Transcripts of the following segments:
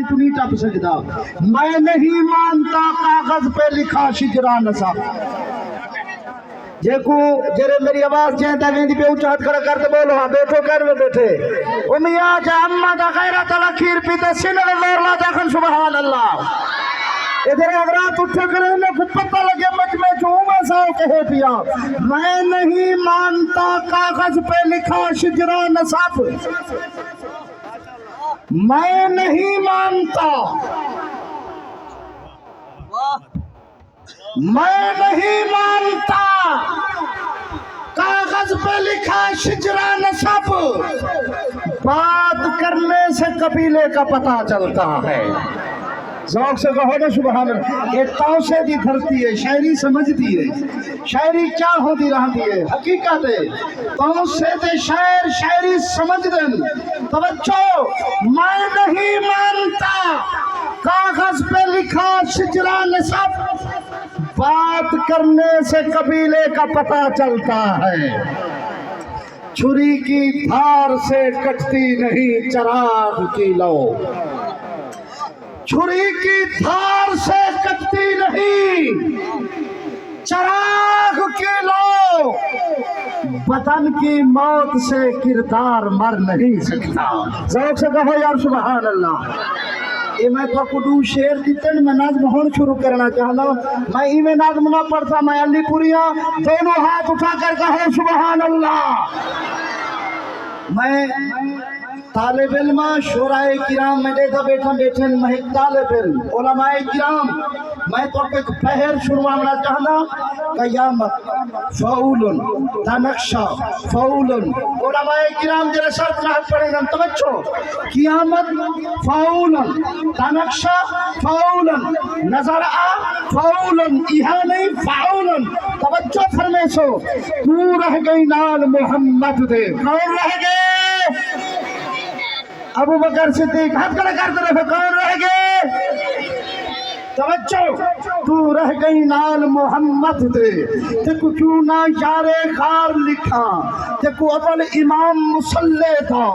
نہیں تو نہیں ٹپ سکتا میں نہیں مانتا کاغذ پہ لکھا شجرا نصب جیکو جرے میری آواز چاہتا ہے ویندی پہ اونچا ہاتھ کھڑا کرتے بولو ہاں بیٹھو کر میں بیٹھے امیاں جا اما دا غیرت الکیر پیتے سنر زور لا جاکن سبحان اللہ ادھر اگرات اٹھے کرے میں کو پتہ لگے مجھ میں جو میں ساؤ کہے پیا میں نہیں مانتا کاغذ پہ لکھا شجرا نصب میں نہیں مانتا میں نہیں مانتا کاغذ پہ لکھا شجرا نصب بات کرنے سے قبیلے کا پتہ چلتا ہے ذوق سے کہو نا سبحان اللہ یہ توسے دی دھرتی ہے شاعری سمجھتی ہے شاعری کیا ہوتی رہتی ہے حقیقت ہے توسے دے شاعر شاعری سمجھ دیں توجہ میں نہیں مانتا کاغذ پہ لکھا شجرا نصب بات کرنے سے قبیلے کا پتہ چلتا ہے چھری کی دھار سے کٹتی نہیں چراغ کی لو چھری کی دھار سے کٹتی نہیں چراغ کی لو بدن کی موت سے کردار مر نہیں سکتا ذوق سے کہو یار سبحان اللہ یہ میں تو کدو شیر دیتے میں نظم ہون شروع کرنا چاہتا ہوں میں ایویں نظم نہ پڑھتا میں علی پوریا دونوں ہاتھ اٹھا کر کہو سبحان اللہ میں طالب علم شورائے کرام میں دیکھا بیٹھے میں طالب علم علماء کرام میں تو ایک پہر شروع کرنا چاہتا قیامت فعول تنقشہ فعول علماء کرام جرے سر چاہت پڑھے گا توجہ قیامت فعول تنقشہ فعول نظر آ فعول یہاں نہیں فعول توجہ فرمے سو تو رہ گئی نال محمد دے کون رہ گئے ابو بکر صدیق ہاتھ کھڑا کرتے رہے کون رہ گئے توجہ تو رہ گئی نال محمد دے تکو کیوں نہ یار خار لکھا تکو اول امام مسلح تھا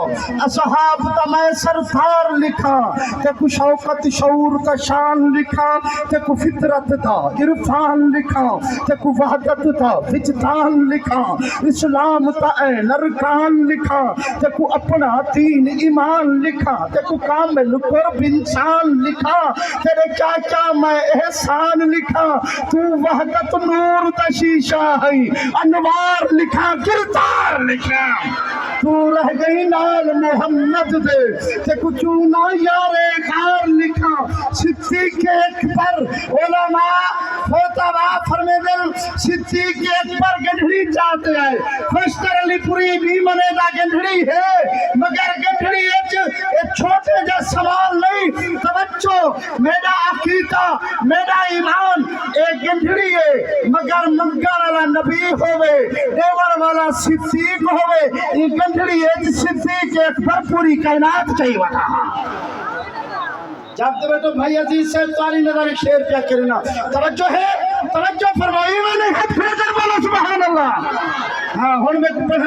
اصحاب تا میں سردار لکھا تکو شوقت شعور تا شان لکھا تکو فطرت تھا عرفان لکھا تکو وحدت تھا وجدان لکھا اسلام تا این ارکان لکھا تکو اپنا دین ایمان لکھا تکو کامل قرب انسان لکھا تیرے چاچا میں احسان لکھا تو وحدت نور دا شیشہ ہے انوار لکھا کردار لکھا تو رہ گئی نال محمد دے تے کچھو نہ یارے خار لکھا صدیق اکبر علماء فتوا فرمے دل صدیق اکبر گنڈھڑی چاہتے ہیں خوشتر علی پوری بھی منے دا گنڈھڑی ہے مگر گنڈھڑی ایک چھوٹے جا سوال نہیں توجہ میرا عقیدہ میرا ایمان ایک گنڈھڑی ہے مگر منگار والا نبی ہوئے دیور والا صدیق ہوئے یہ گنڈھڑی ہے صدیق اکبر پوری کائنات چاہیے وٹا جب تو بیٹو بھائی عزیز سے تاری نظر شیر کیا کرنا توجہ ہے توجہ فرمائی میں نے ہاتھ پھر کر بولا سبحان اللہ ہاں ہن میں